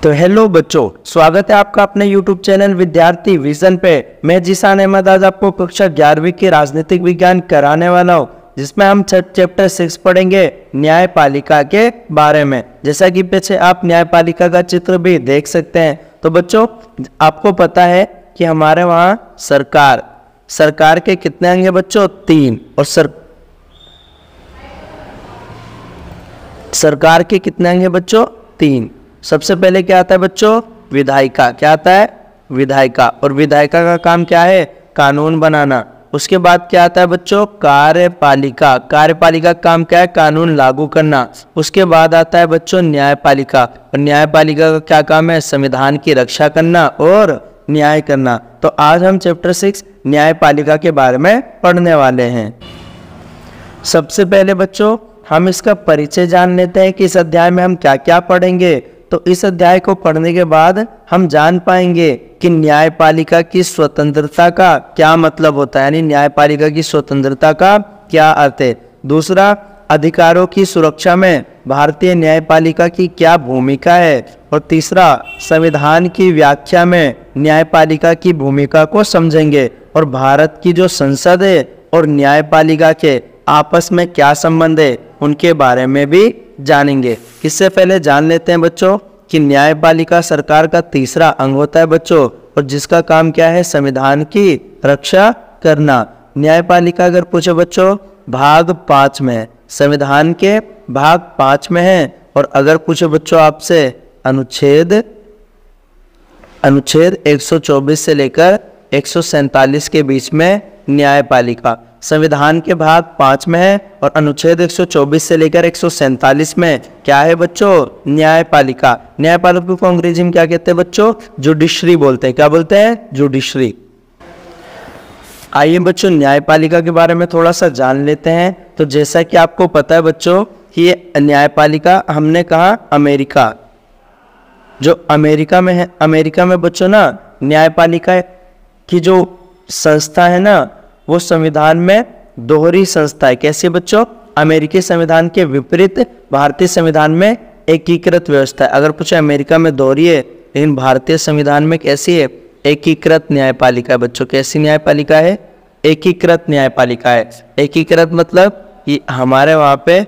तो हेलो बच्चों, स्वागत है आपका अपने YouTube चैनल विद्यार्थी विजन पे। मैं जीशान अहमद आज आपको कक्षा 11वीं की राजनीतिक विज्ञान कराने वाला हूँ, जिसमें हम चैप्टर 6 पढ़ेंगे न्यायपालिका के बारे में। जैसा कि पीछे आप न्यायपालिका का चित्र भी देख सकते हैं। तो बच्चों, आपको पता है कि हमारे वहाँ सरकार के कितने अंग है बच्चों? 3। और सरकार के कितने अंग है बच्चों? 3। सबसे पहले क्या आता है बच्चों? विधायिका। क्या आता है? विधायिका। और विधायिका का काम क्या है? कानून बनाना। उसके बाद क्या आता है बच्चों? कार्यपालिका। कार्यपालिका का काम क्या है? कानून लागू करना। उसके बाद आता है बच्चों न्यायपालिका। और न्यायपालिका का क्या काम है? संविधान की रक्षा करना और न्याय करना। तो आज हम चैप्टर 6 न्यायपालिका के बारे में पढ़ने वाले हैं। सबसे पहले बच्चों हम इसका परिचय जान लेते हैं कि इस अध्याय में हम क्या क्या पढ़ेंगे। तो इस अध्याय को पढ़ने के बाद हम जान पाएंगे कि न्यायपालिका की स्वतंत्रता का क्या मतलब होता है, यानी न्यायपालिका की स्वतंत्रता का क्या अर्थ है। दूसरा, अधिकारों की सुरक्षा में भारतीय न्यायपालिका की क्या भूमिका है। और तीसरा, संविधान की व्याख्या में न्यायपालिका की भूमिका को समझेंगे। और भारत की जो संसद है और न्यायपालिका के आपस में क्या संबंध है, उनके बारे में भी जानेंगे। इससे पहले जान लेते हैं बच्चों कि न्यायपालिका सरकार का तीसरा अंग होता है बच्चों, और जिसका काम क्या है? संविधान की रक्षा करना। न्यायपालिका अगर पूछे बच्चों, भाग 5 में है, संविधान के भाग 5 में है। और अगर पूछे बच्चों आपसे अनुच्छेद 124 से लेकर 147 के बीच में न्यायपालिका संविधान के भाग 5 में है। और अनुच्छेद 124 से लेकर 147 में क्या है बच्चों? न्यायपालिका। न्यायपालिका को अंग्रेजी में क्या कहते हैं बच्चों? जुडिशरी बोलते हैं। क्या बोलते हैं? जुडिशरी। आइए बच्चों न्यायपालिका के बारे में थोड़ा सा जान लेते हैं। तो जैसा कि आपको पता है बच्चों कि ये न्यायपालिका, हमने कहा अमेरिका, जो अमेरिका में है, अमेरिका में बच्चों ना न्यायपालिका की जो संस्था है ना, वो संविधान में दोहरी संस्था है। कैसे बच्चों? अमेरिकी संविधान के विपरीत भारतीय संविधान में एकीकृत व्यवस्था है। अगर पूछे अमेरिका में दोहरी है, लेकिन भारतीय संविधान में कैसी है? एकीकृत न्यायपालिका है बच्चों। कैसी न्यायपालिका है? एकीकृत न्यायपालिका है। एकीकृत मतलब कि हमारे वहाँ पे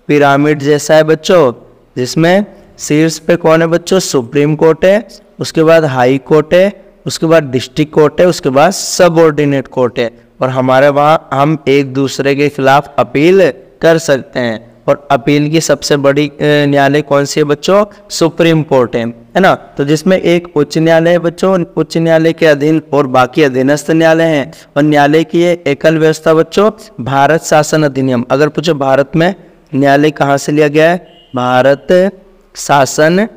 पिरामिड जैसा है बच्चों, जिसमें शीर्ष पे कौन है बच्चों? सुप्रीम कोर्ट है, उसके बाद हाई कोर्ट है, उसके बाद डिस्ट्रिक्ट कोर्ट है, उसके बाद सबऑर्डिनेट कोर्ट है। और हमारे वहाँ हम एक दूसरे के खिलाफ अपील कर सकते हैं। और अपील की सबसे बड़ी न्यायालय कौन सी है बच्चों? सुप्रीम कोर्ट है ना। तो जिसमें एक उच्च न्यायालय है बच्चों, उच्च न्यायालय के अधीन और बाकी अधीनस्थ न्यायालय हैं। और न्यायालय की ये एकल व्यवस्था बच्चों भारत शासन अधिनियम। अगर पूछो भारत में न्यायालय कहाँ से लिया गया है? भारत शासन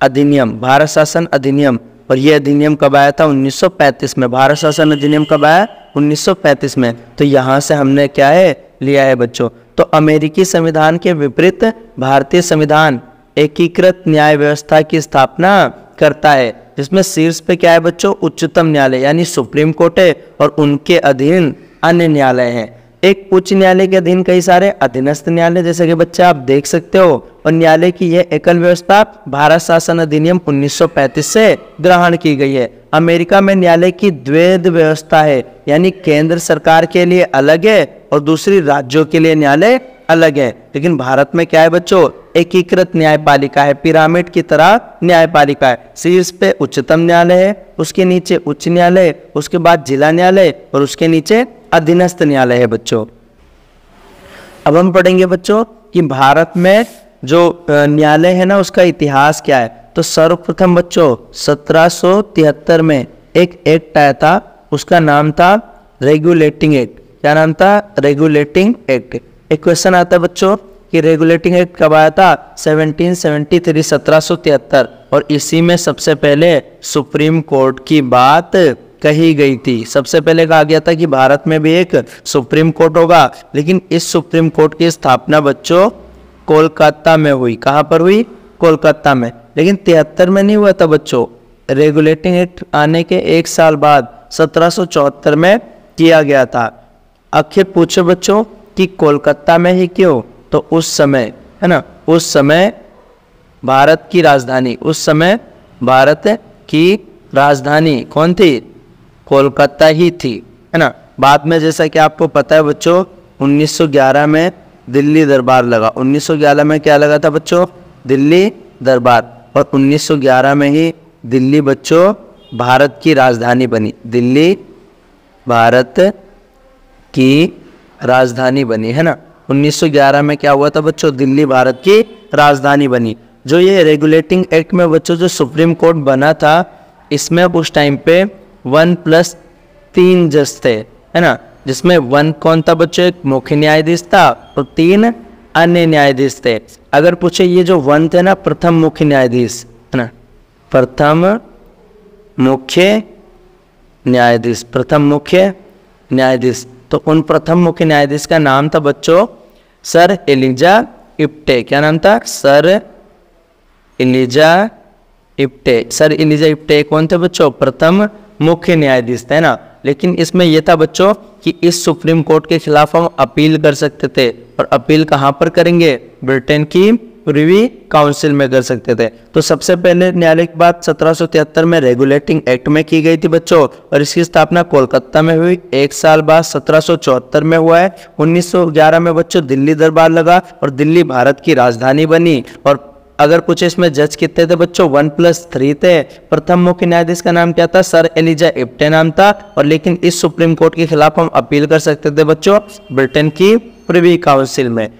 अधिनियम। भारत शासन अधिनियम। और ये अधिनियम कब आया था? 1935 में। भारत शासन अधिनियम कब आया? 1935 में। तो यहाँ से हमने क्या है लिया है बच्चों। तो अमेरिकी संविधान के विपरीत भारतीय संविधान एकीकृत न्याय व्यवस्था की स्थापना करता है, जिसमें शीर्ष पे क्या है बच्चों? उच्चतम न्यायालय यानी सुप्रीम कोर्ट है, और उनके अधीन अन्य न्यायालय हैं। एक उच्च न्यायालय के अधीन कई सारे अधीनस्थ न्यायालय, जैसे कि बच्चे आप देख सकते हो। और न्यायालय की यह एकल व्यवस्था भारत शासन अधिनियम 1935 से ग्रहण की गई है। अमेरिका में न्यायालय की द्वैध व्यवस्था है, यानी केंद्र सरकार के लिए अलग है और दूसरी राज्यों के लिए न्यायालय अलग है। लेकिन भारत में क्या है बच्चों? एकीकृत न्यायपालिका है, पिरामिड की तरह न्यायपालिका है। शीर्ष पे उच्चतम न्यायालय है, उसके नीचे उच्च न्यायालय, उसके बाद जिला न्यायालय, और उसके नीचे अधीनस्थ न्यायालय है बच्चों। अब हम पढ़ेंगे बच्चों कि भारत में जो न्यायालय है ना, उसका इतिहास क्या है। तो सर्वप्रथम बच्चों 1773 में एक एक्ट आया था, उसका नाम था रेगुलेटिंग एक्ट। क्या नाम था? Regulating act. एक क्वेश्चन आता है बच्चों कि रेगुलेटिंग एक्ट कब आया था? 1773। और इसी में सबसे पहले सुप्रीम कोर्ट की बात कही गई थी। सबसे पहले कहा गया था कि भारत में भी एक सुप्रीम कोर्ट होगा। लेकिन इस सुप्रीम कोर्ट की स्थापना बच्चों कोलकाता में हुई। कहाँ पर हुई? कोलकाता में। लेकिन 73 में नहीं हुआ था बच्चों। रेगुलेटिंग एक्ट आने के 1 साल बाद 1774 में किया गया था। आखिर पूछो बच्चों कि कोलकाता में ही क्यों? तो उस समय है ना, उस समय भारत की राजधानी, उस समय भारत की राजधानी कौन थी? कोलकाता ही थी, है ना। बाद में जैसा कि आपको पता है बच्चों 1911 में दिल्ली दरबार लगा। 1911 में क्या लगा था बच्चों? दिल्ली दरबार। और 1911 में ही दिल्ली बच्चों भारत की राजधानी बनी। दिल्ली भारत की राजधानी बनी, है ना। 1911 में क्या हुआ था बच्चों? दिल्ली भारत की राजधानी बनी। जो ये रेगुलेटिंग एक्ट में बच्चों जो सुप्रीम कोर्ट बना था, इसमें उस टाइम पे 1+3 जज थे, है ना। जिसमें 1 कौन था बच्चों? एक मुख्य न्यायाधीश था और 3 अन्य न्यायाधीश थे। अगर पूछे ये जो 1 थे ना, प्रथम मुख्य न्यायाधीश, है ना, प्रथम मुख्य न्यायाधीश, प्रथम मुख्य न्यायाधीश। तो उन प्रथम मुख्य न्यायाधीश का नाम था बच्चों सर एलिजा इप्टे। क्या नाम था? सर एलिजा इप्टे। सर एलिजा इप्टे कौन थे बच्चों? प्रथम मुख्य न्यायाधीश थे ना। लेकिन इसमें यह था बच्चों कि इस सुप्रीम कोर्ट के खिलाफ हम अपील कर सकते थे, और अपील कहाँ पर करेंगे? ब्रिटेन की प्रिवी काउंसिल में कर सकते थे। तो सबसे पहले न्यायालय की बात 1773 में रेगुलेटिंग एक्ट में की गई थी बच्चों, और इसकी स्थापना कोलकाता में हुई। 1 साल बाद 1774 में हुआ है। 1911 में बच्चों दिल्ली दरबार लगा और दिल्ली भारत की राजधानी बनी। और अगर पूछे इसमें जज कितने थे बच्चों? 1+3 थे। प्रथम मुख्य न्यायाधीश का नाम क्या था? सर एलिजा इप्टे नाम था। और लेकिन इस सुप्रीम कोर्ट के खिलाफ हम अपील कर सकते थे बच्चों ब्रिटेन की प्रिवी काउंसिल में।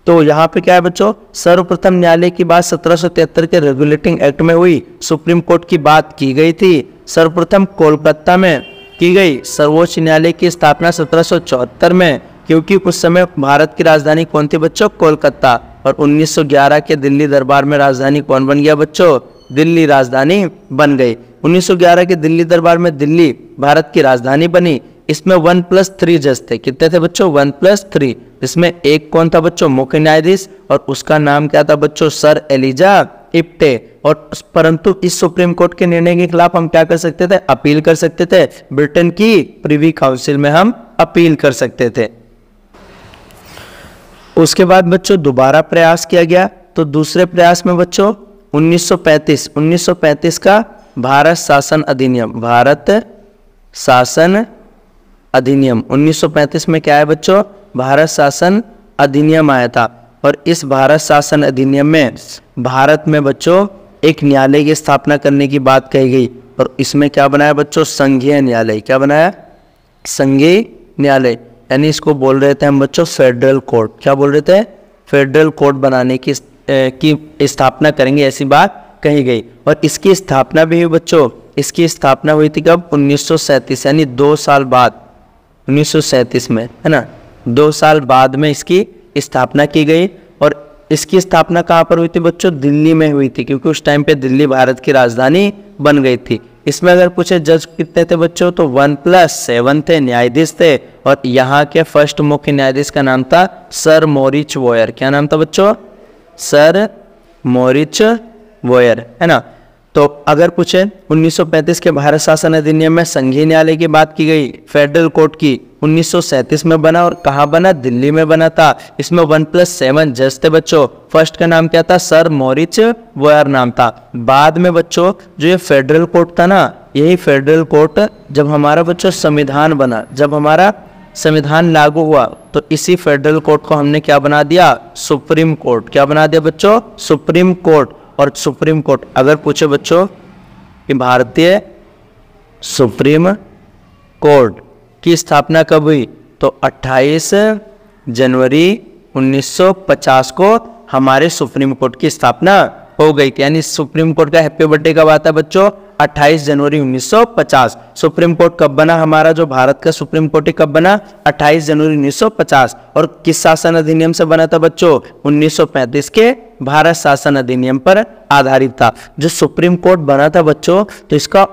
तो यहाँ पे क्या है बच्चों? सर्वप्रथम न्यायालय की बात 1773 के रेगुलेटिंग एक्ट में हुई। सुप्रीम कोर्ट की बात की गई थी सर्वप्रथम कोलकाता में की गई। सर्वोच्च न्यायालय की स्थापना 1774 में, क्योंकि उस समय भारत की राजधानी कौन थी बच्चों? कोलकाता। और 1911 के दिल्ली दरबार में राजधानी कौन बन गया बच्चों? दिल्ली राजधानी बन गई। 1911 के दिल्ली दरबार में दिल्ली भारत की राजधानी बनी। इसमें 1+3 जज थे। कितने थे बच्चों? 1+3। इसमें एक कौन था बच्चों? मुख्य न्यायाधीश, और उसका नाम क्या था बच्चों? सर एलिजा इप्टे। और परंतु इस सुप्रीम कोर्ट के निर्णय के खिलाफ हम क्या कर सकते थे? अपील कर सकते थे। ब्रिटेन की प्रिवी काउंसिल में हम अपील कर सकते थे। उसके बाद बच्चों दोबारा प्रयास किया गया। तो दूसरे प्रयास में बच्चों 1935 का भारत शासन अधिनियम, भारत शासन अधिनियम 1935 में क्या है बच्चों? भारत शासन अधिनियम आया था। और इस भारत शासन अधिनियम में भारत में बच्चों एक न्यायालय की स्थापना करने की बात कही गई। और इसमें क्या बनाया बच्चों? संघीय न्यायालय। क्या बनाया? संघीय न्यायालय, यानी इसको बोल रहे थे हम बच्चों फेडरल कोर्ट। क्या बोल रहे थे? फेडरल कोर्ट बनाने की स्थापना करेंगे, ऐसी बात कही गई। और इसकी स्थापना भी हुई बच्चों। इसकी स्थापना हुई थी कब? 1937, यानी 2 साल बाद, 1937 में, है ना। 2 साल बाद में इसकी स्थापना की गई। और इसकी स्थापना कहाँ पर हुई थी बच्चों? दिल्ली में हुई थी, क्योंकि उस टाइम पे दिल्ली भारत की राजधानी बन गई थी। इसमें अगर पूछे जज कितने थे बच्चों? तो 1+7 थे, न्यायाधीश थे। और यहाँ के फर्स्ट मुख्य न्यायाधीश का नाम था सर मॉरिस वोयर। क्या नाम था बच्चों? सर मॉरिस वोयर, है ना। तो अगर पूछे 1935 के भारत शासन अधिनियम में संघीय न्यायालय की बात की गई, फेडरल कोर्ट की 1937 में बना। और कहाँ बना? दिल्ली में बना था। इसमें 1+7 जज थे बच्चों। फर्स्ट का नाम क्या था? सर मॉरिस वोयर नाम था। बाद में बच्चों जो ये फेडरल कोर्ट था ना, यही फेडरल कोर्ट जब हमारा बच्चों संविधान बना, जब हमारा संविधान लागू हुआ, तो इसी फेडरल कोर्ट को हमने क्या बना दिया? Supreme court. क्या बना दिया बच्चों? Supreme court. और सुप्रीम कोर्ट अगर पूछे बच्चों कि भारतीय सुप्रीम कोर्ट की स्थापना कब हुई, तो 28 जनवरी 1950 को हमारे सुप्रीम कोर्ट की स्थापना हो गई थी। यानी सुप्रीम कोर्ट का हैप्पी बर्थडे कब आता है बच्चों? 28 जनवरी 1950। सुप्रीम कोर्ट कब बना? हमारा जो भारत का सुप्रीम कोर्ट कब बना? 28 जनवरी 1950। और किस शासन अधिनियम से बना था बच्चों? 1935 के भारत शासन अधिनियम पर आधारित था। जो सुप्रीम कोर्ट बना था बच्चों, तो इसका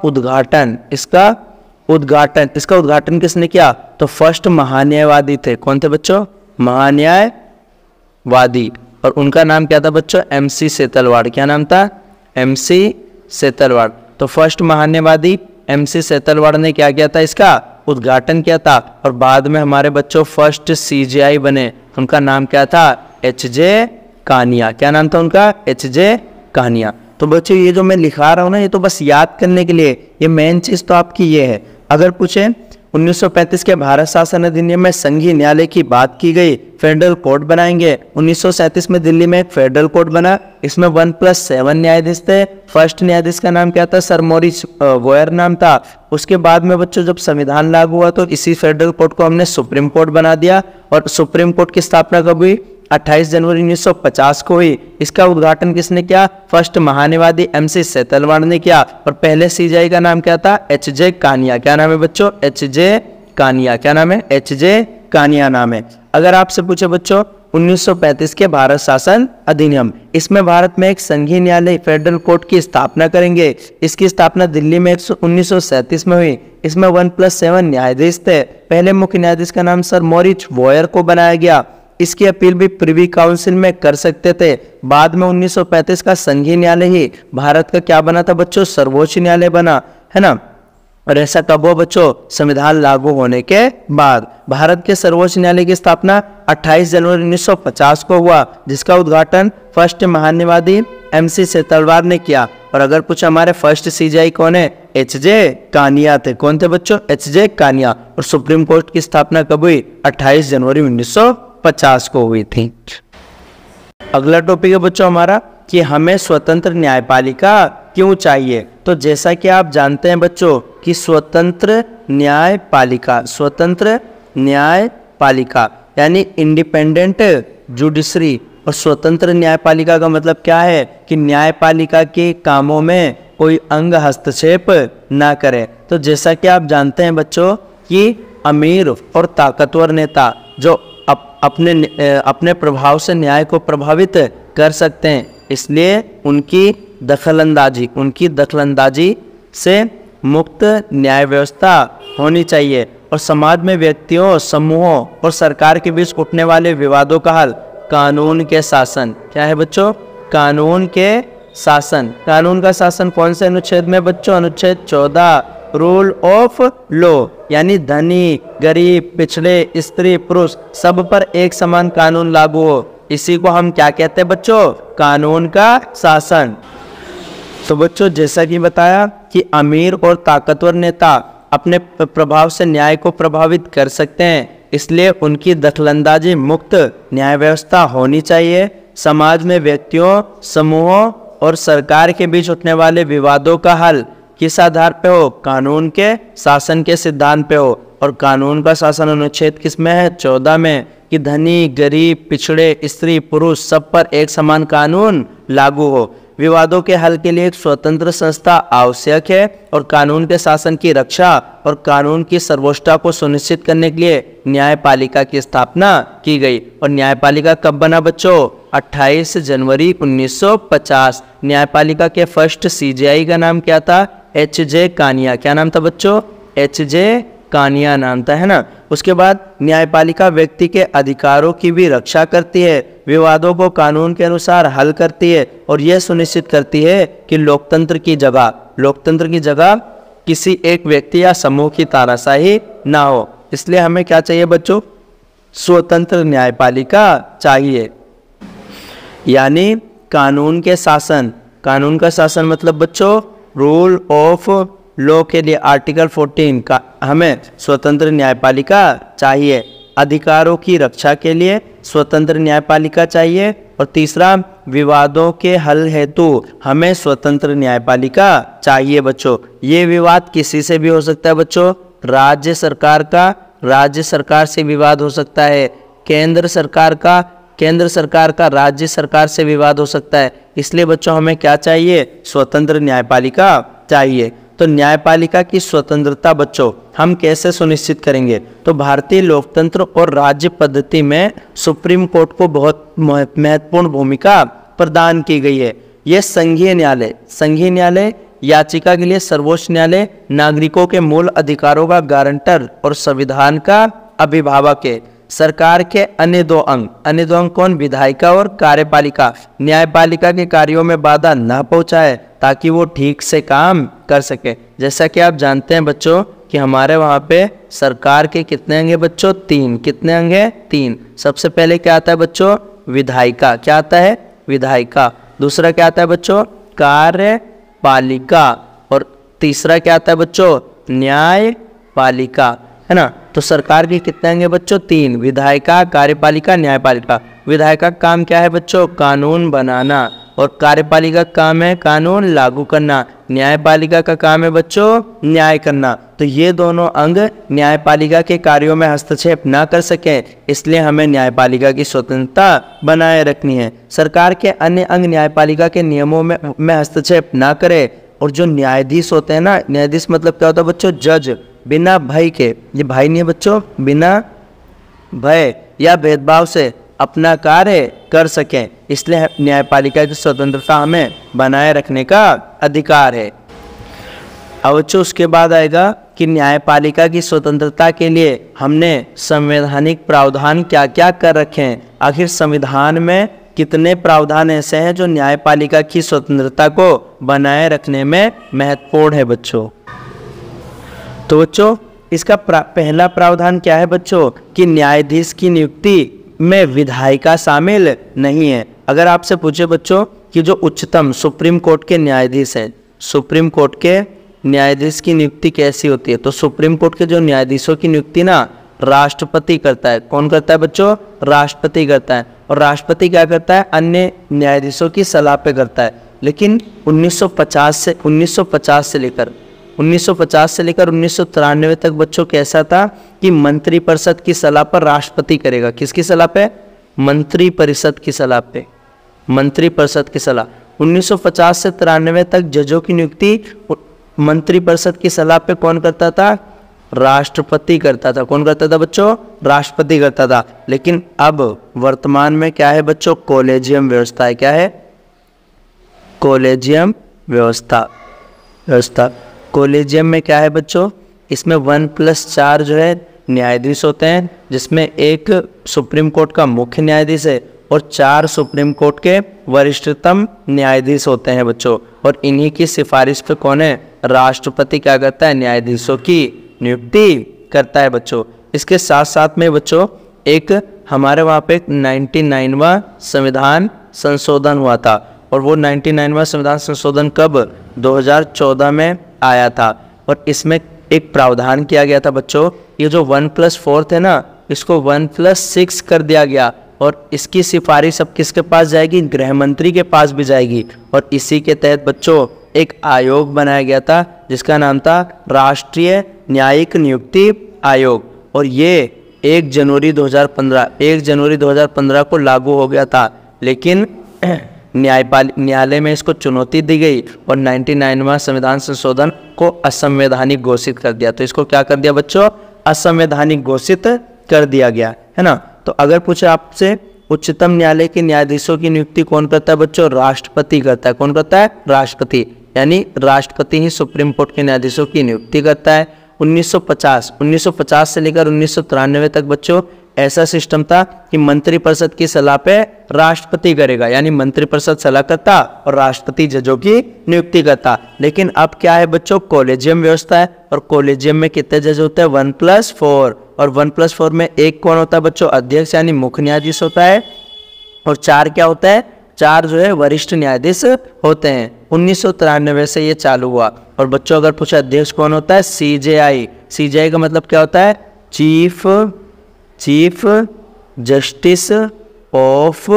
उद्घाटन किसने किया? तो फर्स्ट महान्यायवादी थे। कौन थे बच्चों? महान्यायवादी। और उनका नाम क्या था बच्चों? MC सेतलवाड़। क्या नाम था? MC सेतलवाड़। तो फर्स्ट महान्यायवादी MC सेतलवाड़ ने क्या किया था? इसका उद्घाटन किया था। और बाद में हमारे बच्चों फर्स्ट CJI बने, उनका नाम क्या था? HJ कानिया। क्या नाम था उनका? HJ कहानियाँ। तो बच्चों ये जो मैं लिखा रहा हूँ ना, ये तो बस याद करने के लिए, ये मेन चीज़ तो आपकी ये है। अगर पूछे 1935 के भारत शासन अधिनियम में संघीय न्यायालय की बात की गई, फेडरल कोर्ट बनाएंगे। 1937 में दिल्ली में एक फेडरल कोर्ट बना, इसमें 1+7 न्यायाधीश थे। फर्स्ट न्यायाधीश का नाम क्या था? सर मॉरिस वोयर नाम था। उसके बाद में बच्चों जब संविधान लागू हुआ तो इसी फेडरल कोर्ट को हमने सुप्रीम कोर्ट बना दिया। और सुप्रीम कोर्ट की स्थापना कब हुई? 28 जनवरी 1950 को हुई। इसका उद्घाटन किसने किया? फर्स्ट महान्यायवादी MC सेतलवाड़ ने किया। और पहले CJI का नाम क्या था? HJ कानिया। क्या नाम है बच्चों? HJ कानिया। क्या नाम है? HJ कानिया नाम है। अगर आपसे पूछे बच्चों 1935 के भारत शासन अधिनियम, इसमें भारत में एक संघीय न्यायालय फेडरल कोर्ट की स्थापना करेंगे। इसकी स्थापना दिल्ली में 1937 में हुई। इसमें 1+7 न्यायाधीश थे। पहले मुख्य न्यायाधीश का नाम सर मॉरिस वोयर को बनाया गया। इसकी अपील भी प्रिवी काउंसिल में कर सकते थे। बाद में 1935 का संघीय न्यायालय ही भारत का क्या बना था बच्चों? सर्वोच्च न्यायालय बना, है ना। और ऐसा कब हुआ बच्चों? संविधान लागू होने के बाद। भारत के सर्वोच्च न्यायालय की स्थापना 28 जनवरी 1950 को हुआ, जिसका उद्घाटन फर्स्ट महान्यायवादी MC सेतलवाड़ ने किया। और अगर पूछा हमारे फर्स्ट CJI कौन है? HJ कानिया थे। कौन थे बच्चों? HJ कानिया। और सुप्रीम कोर्ट की स्थापना कब हुई? 28 जनवरी 1950 को हुई थी। अगला टॉपिक है बच्चों हमारा कि हमें स्वतंत्र न्यायपालिका क्यों चाहिए। तो जैसा कि आप जानते हैं बच्चों कि स्वतंत्र न्यायपालिका यानी इंडिपेंडेंट जुडिशरी। और स्वतंत्र न्यायपालिका का मतलब क्या है? कि न्यायपालिका के कामों में कोई अंग हस्तक्षेप ना करे। तो जैसा कि आप जानते हैं बच्चों कि अमीर और ताकतवर नेता जो अपने प्रभाव से न्याय को प्रभावित कर सकते हैं, इसलिए उनकी दखलंदाजी से मुक्त न्याय व्यवस्था होनी चाहिए। और समाज में व्यक्तियों, समूहों और सरकार के बीच उठने वाले विवादों का हल कानून के शासन। क्या है बच्चों? कानून के शासन। कानून का शासन कौन से अनुच्छेद में बच्चों? अनुच्छेद 14, रूल ऑफ लॉ, यानी धनी, गरीब, पिछड़े, स्त्री, पुरुष सब पर एक समान कानून लागू हो। इसी को हम क्या कहते हैं बच्चों? कानून का शासन। तो बच्चों जैसा कि बताया कि अमीर और ताकतवर नेता अपने प्रभाव से न्याय को प्रभावित कर सकते हैं, इसलिए उनकी दखलंदाजी मुक्त न्याय व्यवस्था होनी चाहिए। समाज में व्यक्तियों, समूहों और सरकार के बीच उठने वाले विवादों का हल किस आधार पे हो? कानून के शासन के सिद्धांत पे हो। और कानून का शासन अनुच्छेद किस में है? 14 में, कि धनी, गरीब, पिछड़े, स्त्री, पुरुष सब पर एक समान कानून लागू हो। विवादों के हल के लिए एक स्वतंत्र संस्था आवश्यक है। और कानून के शासन की रक्षा और कानून की सर्वोच्चता को सुनिश्चित करने के लिए न्यायपालिका की स्थापना की गई। और न्यायपालिका कब बना बच्चों? 28 जनवरी 1950। न्यायपालिका के फर्स्ट CJI का नाम क्या था? HJ कानिया। क्या नाम था बच्चों? HJ कानिया नाम था, है ना। उसके बाद न्यायपालिका व्यक्ति के अधिकारों की भी रक्षा करती है, विवादों को कानून के अनुसार हल करती है और यह सुनिश्चित करती है कि लोकतंत्र की जगह किसी एक व्यक्ति या समूह की तानाशाही ना हो। इसलिए हमें क्या चाहिए बच्चों? स्वतंत्र न्यायपालिका चाहिए, यानी कानून के शासन। कानून का शासन मतलब बच्चों रूल ऑफ लॉ के लिए आर्टिकल 14 का हमें स्वतंत्र न्यायपालिका चाहिए। अधिकारों की रक्षा के लिए स्वतंत्र न्यायपालिका चाहिए। और तीसरा, विवादों के हल हेतु हमें स्वतंत्र न्यायपालिका चाहिए बच्चों। ये विवाद किसी से भी हो सकता है बच्चों। राज्य सरकार से विवाद हो सकता है, केंद्र सरकार का राज्य सरकार से विवाद हो सकता है। इसलिए बच्चों हमें क्या चाहिए? स्वतंत्र न्यायपालिका चाहिए। तो न्यायपालिका की स्वतंत्रता बच्चों हम कैसे सुनिश्चित करेंगे? तो भारतीय लोकतंत्र और राज्य पद्धति में सुप्रीम कोर्ट को बहुत महत्वपूर्ण भूमिका प्रदान की गई है। यह संघीय न्यायालय याचिका के लिए सर्वोच्च न्यायालय, नागरिकों के मूल अधिकारों का गारंटर और संविधान का अभिभावक है। सरकार के अन्य दो अंग कौन? विधायिका और कार्यपालिका न्यायपालिका के कार्यों में बाधा न पहुंचाए ताकि वो ठीक से काम कर सके। जैसा कि आप जानते हैं बच्चों कि हमारे वहाँ पे सरकार के कितने अंग हैं बच्चों? 3। कितने अंग हैं? 3। सबसे पहले क्या आता है बच्चों? विधायिका। क्या आता है? विधायिका। दूसरा क्या आता है बच्चों, कार्यपालिका, और तीसरा क्या आता है बच्चों, न्यायपालिका, है ना। तो सरकार के कितने अंग हैं बच्चों, 3, विधायिका, कार्यपालिका, न्यायपालिका। विधायिका का काम क्या है बच्चों, कानून बनाना, और कार्यपालिका का काम है कानून लागू करना, न्यायपालिका का काम है बच्चों न्याय करना। तो ये दोनों अंग न्यायपालिका के कार्यों में हस्तक्षेप ना कर सकें, इसलिए हमें न्यायपालिका की स्वतंत्रता बनाए रखनी है। सरकार के अन्य अंग न्यायपालिका के नियमों में हस्तक्षेप ना करे, और जो न्यायाधीश होते हैं ना, न्यायाधीश मतलब क्या होता है बच्चों, जज, बिना भय के, ये भय नहीं है बच्चों, बिना भय या भेदभाव से अपना कार्य कर सकें, इसलिए न्यायपालिका की स्वतंत्रता हमें बनाए रखने का अधिकार है। अब बच्चों उसके बाद आएगा कि न्यायपालिका की स्वतंत्रता के लिए हमने संवैधानिक प्रावधान क्या क्या कर रखे हैं। आखिर संविधान में कितने प्रावधान ऐसे हैं जो न्यायपालिका की स्वतंत्रता को बनाए रखने में महत्वपूर्ण है बच्चों। तो बच्चों इसका पहला प्रावधान क्या है बच्चों, कि न्यायाधीश की नियुक्ति में विधायिका शामिल नहीं है। अगर आपसे पूछे बच्चों कि जो उच्चतम सुप्रीम कोर्ट के न्यायाधीश हैं, सुप्रीम कोर्ट के न्यायाधीश की नियुक्ति कैसी होती है, तो सुप्रीम कोर्ट के जो न्यायाधीशों की नियुक्ति ना राष्ट्रपति करता है। कौन करता है बच्चों, राष्ट्रपति करता है। और राष्ट्रपति क्या करता है, अन्य न्यायाधीशों की सलाह पे करता है। लेकिन 1950 से लेकर 1993 तक बच्चों कैसा था कि मंत्रिपरिषद की सलाह पर राष्ट्रपति करेगा। किसकी सलाह पे, मंत्रिपरिषद की सलाह पे, मंत्रिपरिषद की सलाह। 1950 से 93 तक जजों की नियुक्ति मंत्रिपरिषद की सलाह पे कौन करता था, राष्ट्रपति करता था। कौन करता था बच्चों, राष्ट्रपति करता था। लेकिन अब वर्तमान में क्या है बच्चों, कॉलेजियम व्यवस्था है। क्या है, कॉलेजियम व्यवस्था। कॉलेजियम में क्या है बच्चों, इसमें 1+4 जो है न्यायाधीश होते हैं, जिसमें एक सुप्रीम कोर्ट का मुख्य न्यायाधीश है और 4 सुप्रीम कोर्ट के वरिष्ठतम न्यायाधीश होते हैं बच्चों। और इन्हीं की सिफारिश पे कौन है, राष्ट्रपति क्या करता है, न्यायाधीशों की नियुक्ति करता है बच्चों। इसके साथ साथ में बच्चों एक हमारे वहाँ पे 99वां संविधान संशोधन हुआ था, और वो 99वां संविधान संशोधन कब, 2014 में आया था। और इसमें एक प्रावधान किया गया था बच्चों, ये जो 1+4 थे ना, इसको 1+6 कर दिया गया, और इसकी सिफारिश अब किसके पास जाएगी, गृह मंत्री के पास भी जाएगी। और इसी के तहत बच्चों एक आयोग बनाया गया था जिसका नाम था राष्ट्रीय न्यायिक नियुक्ति आयोग, और ये 1 जनवरी 2015 को लागू हो गया था। लेकिन न्यायालय में इसको चुनौती दी गई और 99वां संविधान संशोधन को असंवैधानिक घोषित कर दिया। तो इसको क्या कर दिया बच्चों, असंवैधानिक घोषित कर दिया गया, है ना। तो अगर पूछे आपसे उच्चतम न्यायालय के न्यायाधीशों की नियुक्ति कौन करता है बच्चों, राष्ट्रपति करता है। कौन करता है, राष्ट्रपति, यानी राष्ट्रपति ही सुप्रीम कोर्ट के न्यायाधीशों की नियुक्ति करता है। 1950 से लेकर 1993 तक बच्चों ऐसा सिस्टम था कि मंत्रिपरिषद की सलाह पे राष्ट्रपति करेगा, यानी मंत्रिपरिषद सलाह करता और राष्ट्रपति जजों की नियुक्ति करता। लेकिन अब क्या है बच्चों, कॉलेजियम व्यवस्था है, और कॉलेजियम में कितने जज होते हैं, 1+4, और 1+4 में एक कौन होता है बच्चों, अध्यक्ष यानी मुख्य न्यायाधीश होता है, और 4 क्या होता है, 4 जो है वरिष्ठ न्यायाधीश होते हैं। 1993 से ये चालू हुआ। और बच्चों अगर पूछा अध्यक्ष कौन होता है, CJI का मतलब क्या होता है, chief justice of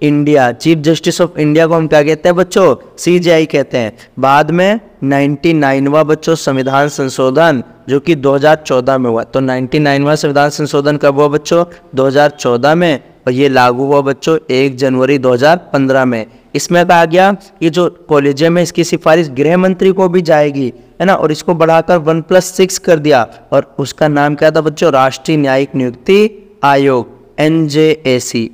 India. Chief justice of India को हम क्या कहते हैं बच्चों, CJI कहते हैं। बाद में 99वां बच्चों संविधान संशोधन जो कि 2014 में हुआ। तो 99वां संविधान संशोधन कब हुआ बच्चों, 2014 में, और ये लागू हुआ बच्चों 1 जनवरी 2015 में। इसमें कहा गया कि जो कॉलेजियम है इसकी सिफारिश गृह मंत्री को भी जाएगी, है ना, और इसको बढ़ाकर 1+6 कर दिया, और उसका नाम क्या था बच्चों, राष्ट्रीय न्यायिक नियुक्ति आयोग, NJAC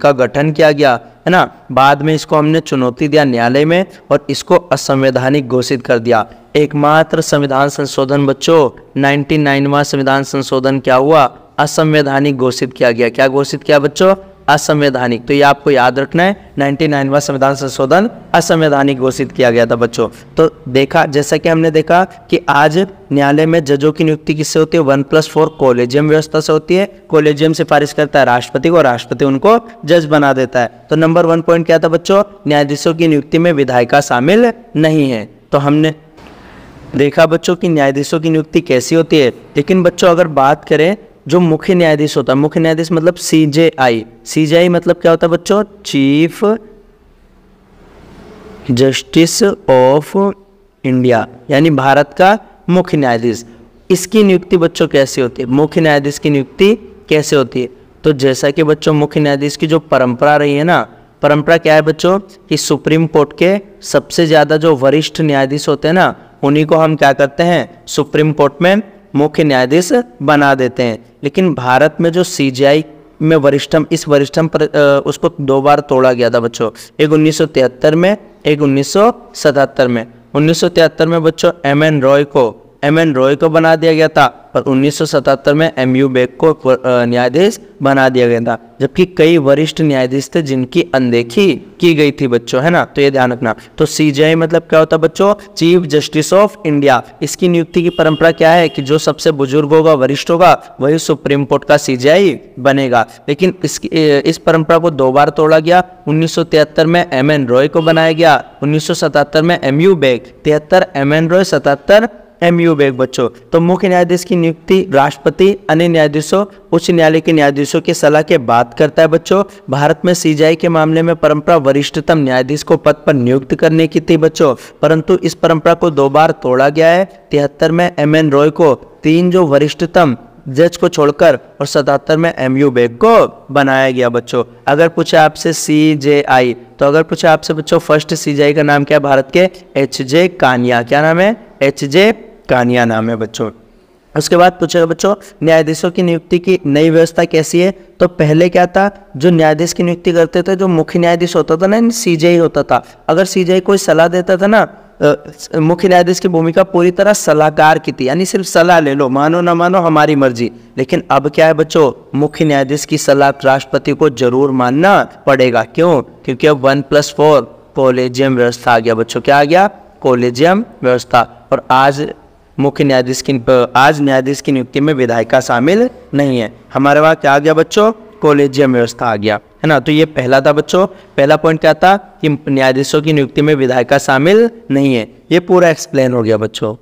का गठन किया गया, है ना। बाद में इसको हमने चुनौती दिया न्यायालय में और इसको असंवैधानिक घोषित कर दिया। एकमात्र संविधान संशोधन बच्चों 99वां संविधान संशोधन क्या हुआ, असंवैधानिक घोषित किया गया। क्या घोषित किया बच्चों, असंवैधानिक। तो ये आपको याद रखना है, 99वां संविधान संशोधन असंवैधानिक घोषित किया गया था बच्चों। तो देखा, जैसा कि हमने देखा कि आज न्यायालय में जजों की नियुक्ति किससे होती है, 1+4 कोलेजियम व्यवस्था से होती है। कोलेजियम सिफारिश करता है राष्ट्रपति को, राष्ट्रपति उनको जज बना देता है। तो नंबर 1 पॉइंट क्या था बच्चों, न्यायाधीशों की नियुक्ति में विधायिका शामिल नहीं है। तो हमने देखा बच्चों कि न्यायाधीशों की नियुक्ति कैसी होती है। लेकिन बच्चों अगर बात करें जो मुख्य न्यायाधीश होता है, मुख्य न्यायाधीश मतलब सीजेआई, सीजेआई मतलब क्या होता है बच्चों, चीफ जस्टिस ऑफ इंडिया, यानी भारत का मुख्य न्यायाधीश। इसकी नियुक्ति बच्चों कैसे होती है, मुख्य न्यायाधीश की नियुक्ति कैसे होती है। तो जैसा कि बच्चों मुख्य न्यायाधीश की जो परंपरा रही है ना, परंपरा क्या है बच्चों कि सुप्रीम कोर्ट के सबसे ज़्यादा जो वरिष्ठ न्यायाधीश होते हैं ना, उन्हीं को हम क्या करते हैं, सुप्रीम कोर्ट में मुख्य न्यायाधीश बना देते हैं। लेकिन भारत में जो सीजेआई में वरिष्ठम, इस वरिष्ठम पर उसको 2 बार तोड़ा गया था बच्चों, एक 1973 में, एक 1977 में। 1973 में बच्चों एम.एन. रॉय को बना दिया गया था, और 1977 में M.U. बेग को न्यायाधीश बना दिया गया था। जबकि कई वरिष्ठ न्यायाधीश थे जिनकी अनदेखी की गई थी बच्चों, है ना। तो ये ध्यान रखना। तो सीजेआई मतलब क्या होता है बच्चों, चीफ जस्टिस ऑफ इंडिया। इसकी नियुक्ति की परंपरा क्या है कि जो सबसे बुजुर्ग होगा, वरिष्ठ होगा, वही सुप्रीम कोर्ट का सीजेआई बनेगा। लेकिन इस परंपरा को 2 बार तोड़ा गया। 1973 में M.N. रॉय को बनाया गया, 1977 में M.U. Bag, 73 M.N. Roy, 77 M.U. Bag बच्चों। तो मुख्य न्यायाधीश की नियुक्ति राष्ट्रपति अन्य न्यायाधीशों, उच्च न्यायालय के न्यायाधीशों की सलाह के बाद करता है बच्चों। भारत में सीजेआई के मामले में परंपरा वरिष्ठतम न्यायाधीश को पद पर नियुक्त करने की थी बच्चों, परंतु इस परंपरा को 2 बार तोड़ा गया है। 73 में M.N. रॉय को 3 जो वरिष्ठतम जज को छोड़कर, और 77 में M.U. बेग को बनाया गया बच्चों। अगर पूछे आपसे सीजेआई, तो अगर पूछे आपसे बच्चों फर्स्ट सीजेआई का नाम क्या है भारत के, H.J. कानिया। क्या नाम है, H.J. कानिया नाम है बच्चों। उसके बाद पूछेगा बच्चों न्यायाधीशों की नियुक्ति की नई व्यवस्था कैसी है। तो पहले क्या था, जो न्यायाधीश की नियुक्ति करते थे, जो मुख्य न्यायाधीश होता था ना, सीजेआई होता था। अगर सीजेआई कोई सलाह देता था ना, मुख्य न्यायाधीश की भूमिका पूरी तरह सलाहकार की थी, यानी सिर्फ सलाह ले लो, मानो ना मानो हमारी मर्जी। लेकिन अब क्या है बच्चों, मुख्य न्यायाधीश की सलाह राष्ट्रपति को जरूर मानना पड़ेगा। क्यों, क्योंकि अब 1+4 कोलेजियम व्यवस्था आ गया बच्चों। क्या आ गया, कोलेजियम व्यवस्था। और आज न्यायाधीश की नियुक्ति में विधायिका शामिल नहीं है। हमारे वहाँ क्या आ गया बच्चों, कोलेजियम व्यवस्था आ गया, है ना। तो ये पहला था बच्चों, पहला पॉइंट क्या था कि न्यायाधीशों की नियुक्ति में विधायिका शामिल नहीं है। ये पूरा एक्सप्लेन हो गया बच्चों।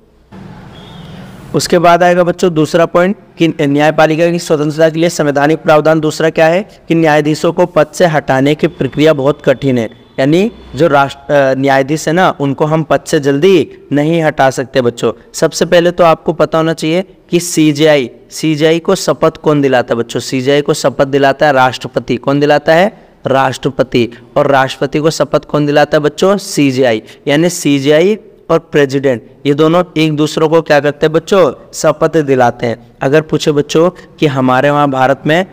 उसके बाद आएगा बच्चों दूसरा पॉइंट कि न्यायपालिका की स्वतंत्रता के लिए संवैधानिक प्रावधान। दूसरा क्या है कि न्यायाधीशों को पद से हटाने की प्रक्रिया बहुत कठिन है, यानी जो न्यायाधीश है ना, उनको हम पद से जल्दी नहीं हटा सकते बच्चों। सबसे पहले तो आपको पता होना चाहिए कि सीजेआई को शपथ कौन दिलाता है बच्चों। सीजेआई को शपथ दिलाता है राष्ट्रपति। कौन दिलाता है, राष्ट्रपति। और राष्ट्रपति को शपथ कौन दिलाता है बच्चों, सीजेआई। यानी सीजेआई और प्रेसिडेंट, ये दोनों एक दूसरे को क्या करते हैं बच्चों, शपथ दिलाते हैं। अगर पूछे बच्चों कि हमारे वहाँ भारत में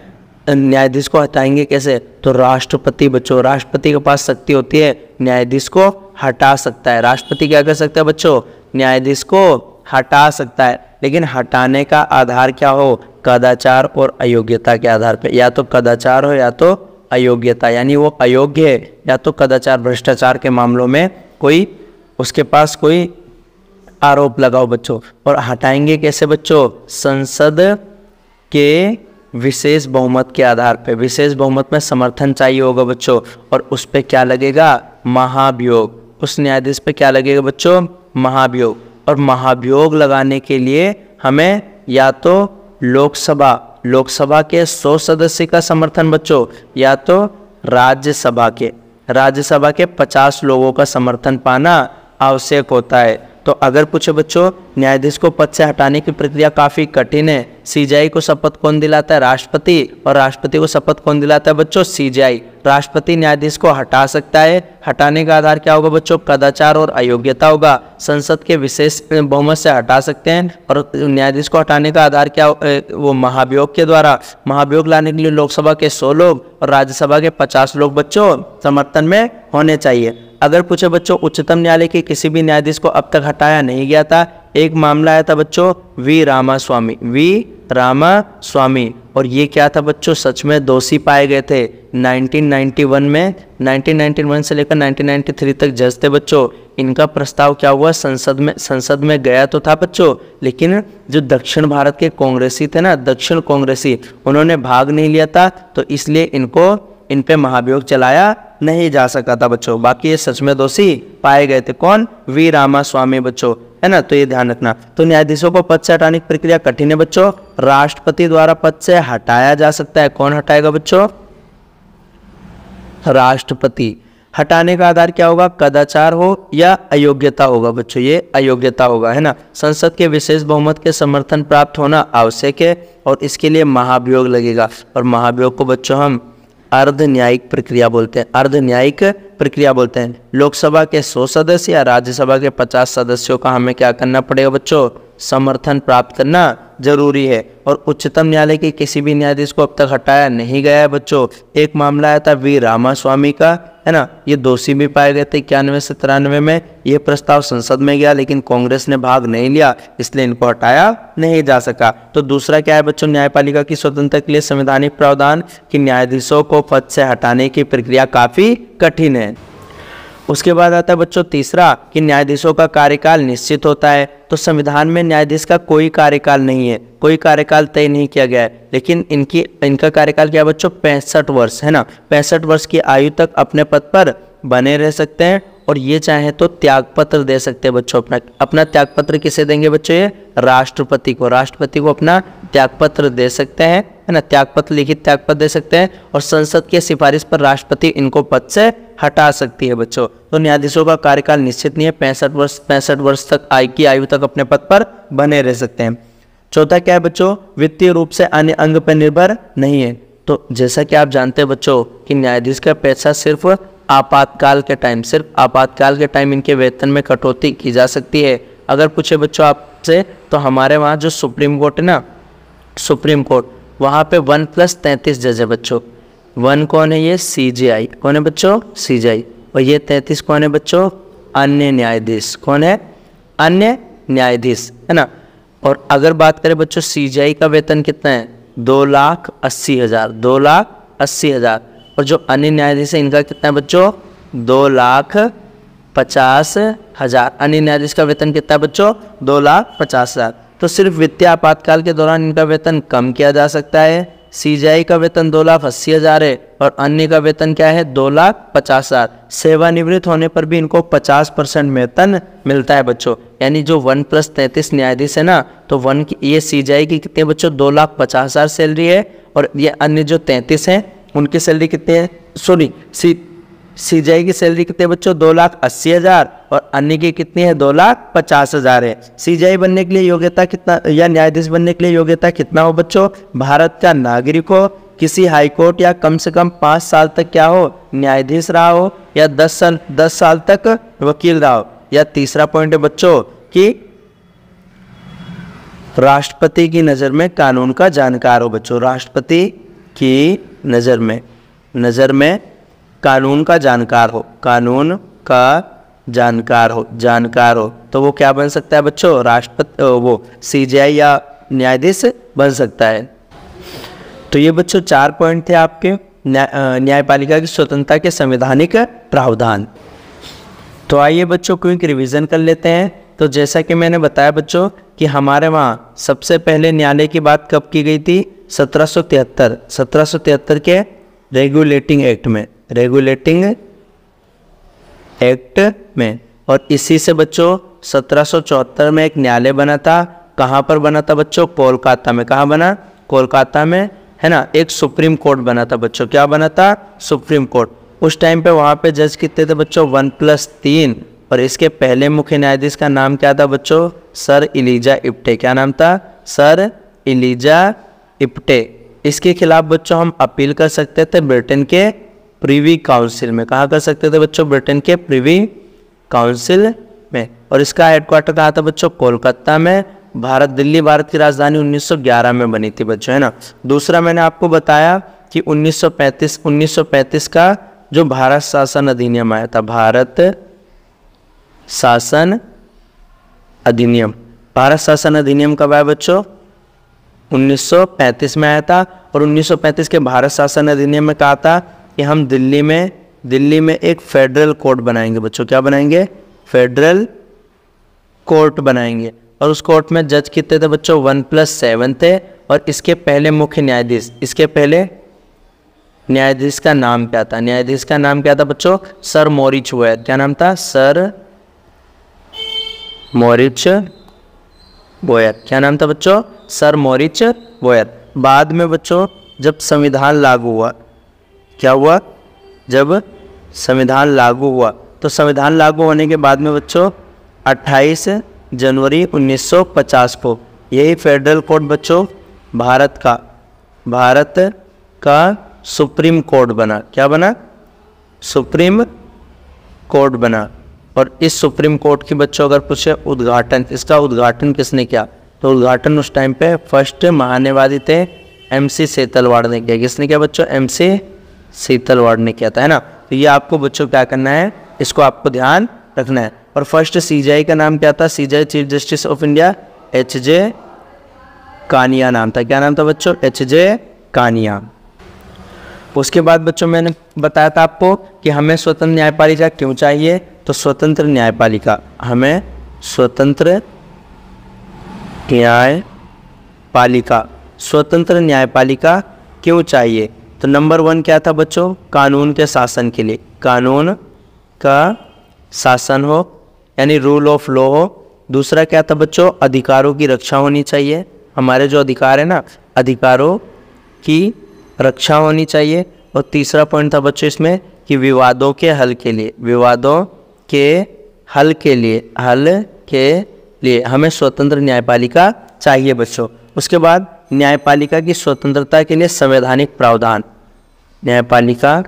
न्यायाधीश को हटाएंगे कैसे, तो राष्ट्रपति बच्चों, राष्ट्रपति के पास शक्ति होती है, न्यायाधीश को हटा सकता है। राष्ट्रपति क्या कर सकता है बच्चों, न्यायाधीश को हटा सकता है। लेकिन हटाने का आधार क्या हो, कदाचार और अयोग्यता के आधार पे। या तो कदाचार हो या तो अयोग्यता, यानी वो अयोग्य है, या तो कदाचार भ्रष्टाचार के मामलों में कोई उसके पास कोई आरोप लगाओ बच्चों। और हटाएंगे कैसे बच्चों, संसद के विशेष बहुमत के आधार पे। विशेष बहुमत में समर्थन चाहिए होगा बच्चों, और उस पे क्या लगेगा, महाभियोग। उस न्यायाधीश पे क्या लगेगा बच्चों, महाभियोग। और महाभियोग लगाने के लिए हमें या तो लोकसभा के 100 सदस्य का समर्थन बच्चों, या तो राज्यसभा के 50 लोगों का समर्थन पाना आवश्यक होता है। तो अगर पूछे बच्चों न्यायाधीश को पद से हटाने की प्रक्रिया काफी कठिन है। सीजेआई को शपथ कौन दिलाता है, राष्ट्रपति। और राष्ट्रपति को शपथ कौन दिलाता है बच्चों, सीजेआई। राष्ट्रपति न्यायाधीश को हटा सकता है। हटाने का आधार क्या होगा बच्चों, कदाचार और अयोग्यता होगा। संसद के विशेष बहुमत से हटा सकते हैं। और न्यायाधीश को हटाने का आधार क्या, वो महाभियोग के द्वारा। महाभियोग लाने के लिए लोकसभा के 100 लोग और राज्यसभा के 50 लोग बच्चों समर्थन में होने चाहिए। अगर पूछे बच्चों उच्चतम न्यायालय के किसी भी न्यायाधीश को अब तक हटाया नहीं गया था। एक मामला आया था बच्चों वी रामास्वामी। और ये क्या था बच्चों, सच में दोषी पाए गए थे 1991 में। 1991 से लेकर 1993 तक जज थे बच्चों। इनका प्रस्ताव क्या हुआ, संसद में गया तो था बच्चों, लेकिन जो दक्षिण भारत के कांग्रेसी थे ना, दक्षिण कांग्रेसी, उन्होंने भाग नहीं लिया था, तो इसलिए इन पे महाभियोग चलाया नहीं जा सका था बच्चों। बाकी ये सच में दोषी पाए गए थे। कौन, वी रामास्वामी बच्चों, है ना, तो ये ध्यान रखना। तो न्यायाधीशों को पद से हटाने की प्रक्रिया कठिन है बच्चों। राष्ट्रपति द्वारा पद से हटाया जा सकता है। कौन हटाएगा बच्चों, राष्ट्रपति। हटाने का आधार क्या होगा, कदाचार हो या अयोग्यता होगा बच्चों, ये अयोग्यता होगा, है ना। संसद के विशेष बहुमत के समर्थन प्राप्त होना आवश्यक है और इसके लिए महाभियोग लगेगा। और महाभियोग को बच्चों हम अर्ध न्यायिक प्रक्रिया बोलते हैं, अर्ध न्यायिक प्रक्रिया बोलते हैं। लोकसभा के 100 सदस्य या राज्यसभा के 50 सदस्यों का हमें क्या करना पड़ेगा बच्चों, समर्थन प्राप्त करना जरूरी है। और उच्चतम न्यायालय के किसी भी न्यायाधीश को अब तक हटाया नहीं गया है बच्चों। एक मामला आया था वी रामास्वामी का, है ना, ये दोषी भी पाए गए थे 91 से 93 में। ये प्रस्ताव संसद में गया लेकिन कांग्रेस ने भाग नहीं लिया, इसलिए इनको हटाया नहीं जा सका। तो दूसरा क्या है बच्चों, न्यायपालिका की स्वतंत्रता के लिए संवैधानिक प्रावधान कि न्यायाधीशों को पद से हटाने की प्रक्रिया काफी कठिन है। उसके बाद आता है बच्चों तीसरा कि न्यायाधीशों का कार्यकाल निश्चित होता है। तो संविधान में न्यायाधीश का कोई कार्यकाल नहीं है, कोई कार्यकाल तय नहीं किया गया है, लेकिन इनका कार्यकाल क्या है बच्चों, 65 वर्ष, है ना। 65 वर्ष की आयु तक अपने पद पर बने रह सकते हैं और ये चाहे तो त्यागपत्र दे सकते हैं बच्चों। अपना त्यागपत्र किसे देंगे बच्चों, ये राष्ट्रपति को। राष्ट्रपति को अपना त्यागपत्र दे सकते हैं, है ना, त्यागपत्र, लिखित त्यागपत्र दे सकते हैं। और संसद के सिफारिश पर राष्ट्रपति इनको पद से हटा सकती है बच्चों। तो न्यायाधीशों का कार्यकाल निश्चित नहीं है, 65 वर्ष तक की आयु तक अपने पद पर बने रह सकते हैं। चौथा क्या है बच्चों, वित्तीय रूप से अन्य अंग पर निर्भर नहीं है। तो जैसा कि आप जानते हैं बच्चों कि न्यायाधीश का पैसा सिर्फ आपातकाल के टाइम, सिर्फ आपातकाल के टाइम इनके वेतन में कटौती की जा सकती है। अगर पूछे बच्चों आपसे तो हमारे वहाँ जो सुप्रीम कोर्ट है ना, सुप्रीम कोर्ट, वहाँ पे 1+33 जज है बच्चों। 1 कौन है, ये CJI, कौन है बच्चों, CJI। और ये 33 कौन है बच्चों, अन्य न्यायाधीश। कौन है, अन्य न्यायाधीश, है ना। और अगर बात करें बच्चों CJI का वेतन कितना है, 2,80,000, 2,80,000। और जो अन्य न्यायाधीश है इनका कितना है बच्चों, 2,50,000। अन्य न्यायाधीश का वेतन कितना है बच्चों, 2,50,000। तो सिर्फ वित्तीय आपातकाल के दौरान इनका वेतन कम किया जा सकता है। CJI का वेतन 2,80,000 है और अन्य का वेतन क्या है, 2,50,000। सेवानिवृत्त होने पर भी इनको 50% वेतन मिलता है बच्चों। यानी जो 1+33 न्यायाधीश है ना, तो ये CJI की कितनी है बच्चों, 2,50,000 सैलरी है। और ये अन्य जो 33 हैं उनकी सैलरी कितनी है, CJI की सैलरी कितनी है बच्चों, 2,80,000 और अन्य की कितनी है, 2,50,000 है। CJI बनने के लिए योग्यता कितना, या न्यायाधीश बनने के लिए योग्यता कितना हो बच्चों, भारत का नागरिक हो, किसी हाईकोर्ट या कम से कम 5 साल तक क्या हो, न्यायाधीश रहा हो, या 10 साल तक वकील रहा हो। या तीसरा पॉइंट है बच्चों कि राष्ट्रपति की नज़र में कानून का जानकार हो बच्चों। राष्ट्रपति की नज़र में कानून का जानकार हो, कानून का जानकार हो, तो वो क्या बन सकता है बच्चों, राष्ट्रपति, वो CJI या न्यायाधीश बन सकता है। तो ये बच्चों 4 पॉइंट थे आपके न्यायपालिका की स्वतंत्रता के संवैधानिक प्रावधान। तो आइए बच्चों क्विक रिवीजन कर लेते हैं। तो जैसा कि मैंने बताया बच्चों कि हमारे वहाँ सबसे पहले न्यायालय की बात कब की गई थी, 1773 के रेगुलेटिंग एक्ट में। और इसी से बच्चों 1774 में एक न्यायालय बना था। कहाँ पर बना था बच्चों, कोलकाता में। कहाँ बना, कोलकाता में, है ना। एक सुप्रीम कोर्ट बना था बच्चों। क्या बना था, सुप्रीम कोर्ट। उस टाइम पे वहाँ पे जज कितने थे बच्चों, 1+3। और इसके पहले मुख्य न्यायाधीश का नाम क्या था बच्चों, सर इलीजा इप्टे। क्या नाम था, सर इलीजा इप्टे। इसके खिलाफ बच्चों हम अपील कर सकते थे ब्रिटेन के प्रिवी काउंसिल में। कहाँ कर सकते थे बच्चों, ब्रिटेन के प्रिवी काउंसिल में। और इसका हेडक्वार्टर कहाँ था बच्चों, कोलकाता में। दिल्ली भारत की राजधानी 1911 में बनी थी बच्चों, है ना। दूसरा मैंने आपको बताया कि 1935 का जो भारत शासन अधिनियम आया था, भारत शासन अधिनियम कब आया बच्चों, 1935 में आया था। और 1935 के भारत शासन अधिनियम में कहा था कि हम दिल्ली में एक फेडरल कोर्ट बनाएंगे बच्चों। क्या बनाएंगे? फेडरल कोर्ट बनाएंगे। और उस कोर्ट में जज कितने थे बच्चों? 1+7 थे। और इसके पहले मुख्य न्यायाधीश, इसके पहले न्यायाधीश का नाम क्या था? न्यायाधीश का नाम क्या था बच्चों? Sir Morris where. क्या नाम था? Sir Morris where. क्या नाम था बच्चों? Sir Morris where. बाद में बच्चों जब संविधान लागू हुआ, क्या हुआ? जब संविधान लागू हुआ तो संविधान लागू होने के बाद में बच्चों 28 जनवरी 1950 को यही फेडरल कोर्ट बच्चों भारत का सुप्रीम कोर्ट बना। क्या बना? सुप्रीम कोर्ट बना। और इस सुप्रीम कोर्ट की बच्चों अगर पूछे उद्घाटन, इसका उद्घाटन किसने किया? तो उद्घाटन उस टाइम पे फर्स्ट महान्यायवादी थे MC सेतलवाड़ ने किया। किसने किया बच्चों? MC सेतलवाड़ ने किया था, है ना। तो ये आपको बच्चों क्या करना है, इसको आपको ध्यान रखना है। और फर्स्ट CJI का नाम क्या था? CJI chief justice of India HJ Kania नाम था। क्या नाम था बच्चों? HJ कानिया। उसके बाद बच्चों मैंने बताया था आपको कि हमें स्वतंत्र न्यायपालिका क्यों चाहिए। तो स्वतंत्र न्यायपालिका, हमें स्वतंत्र न्यायपालिका क्यों चाहिए? तो नंबर 1 क्या था बच्चों? कानून के शासन के लिए, कानून का शासन हो यानी रूल ऑफ लॉ हो। दूसरा क्या था बच्चों? अधिकारों की रक्षा होनी चाहिए। हमारे जो अधिकार है ना, अधिकारों की रक्षा होनी चाहिए। और तीसरा पॉइंट था बच्चों इसमें कि विवादों के हल के लिए हमें स्वतंत्र न्यायपालिका चाहिए बच्चों। उसके बाद न्यायपालिका की स्वतंत्रता के लिए संवैधानिक प्रावधान, न्यायपालिका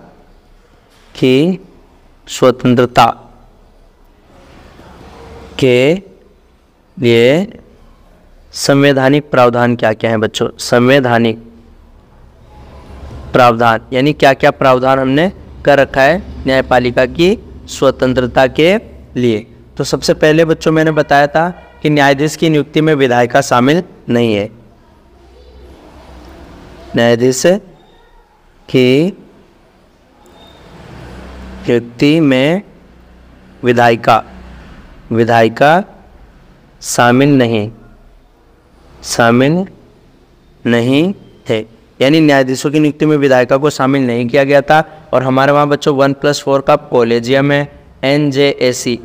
की स्वतंत्रता के लिए संवैधानिक प्रावधान क्या क्या है बच्चों? संवैधानिक प्रावधान यानी क्या क्या प्रावधान हमने कर रखा है न्यायपालिका की स्वतंत्रता के लिए। तो सबसे पहले बच्चों मैंने बताया था कि न्यायाधीश की नियुक्ति में विधायिका शामिल नहीं है। न्यायाधीश की नियुक्ति में विधायिका शामिल नहीं थे, यानी न्यायाधीशों की नियुक्ति में विधायिका को शामिल नहीं किया गया था। और हमारे वहाँ बच्चों 1+4 का कॉलेजियम है, NJAC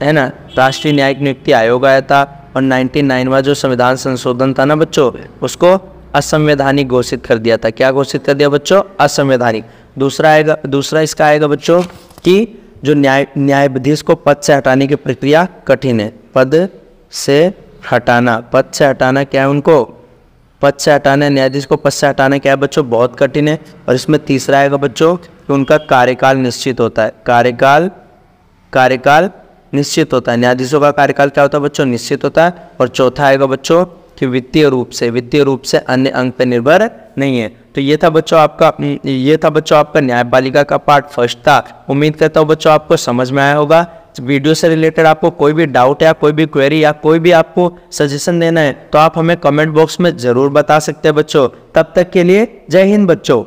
है ना, राष्ट्रीय न्यायिक नियुक्ति आयोग आया था। और 99वां जो संविधान संशोधन था ना बच्चों, उसको असंवैधानिक घोषित कर दिया था। क्या घोषित कर दिया बच्चों? असंवैधानिक। दूसरा इसका आएगा बच्चों कि जो न्यायाधीश को पद से हटाने की प्रक्रिया कठिन है। पद से हटाना क्या है? उनको पद से हटाना, न्यायाधीश को पद से हटाना क्या है बच्चों? बहुत कठिन है। और इसमें तीसरा आएगा बच्चों कि उनका कार्यकाल निश्चित होता है। कार्यकाल निश्चित होता है। न्यायाधीशों का कार्यकाल क्या होता है बच्चों? निश्चित होता है। और चौथा आएगा बच्चों कि वित्तीय रूप से अन्य अंग पर निर्भर नहीं है। तो ये था बच्चों आपका न्यायपालिका का पार्ट फर्स्ट था। उम्मीद करता हूँ बच्चों आपको समझ में आया होगा। वीडियो से रिलेटेड आपको कोई भी डाउट या कोई भी क्वेरी या कोई भी आपको सजेशन देना है तो आप हमें कमेंट बॉक्स में ज़रूर बता सकते हैं बच्चों। तब तक के लिए जय हिंद बच्चों।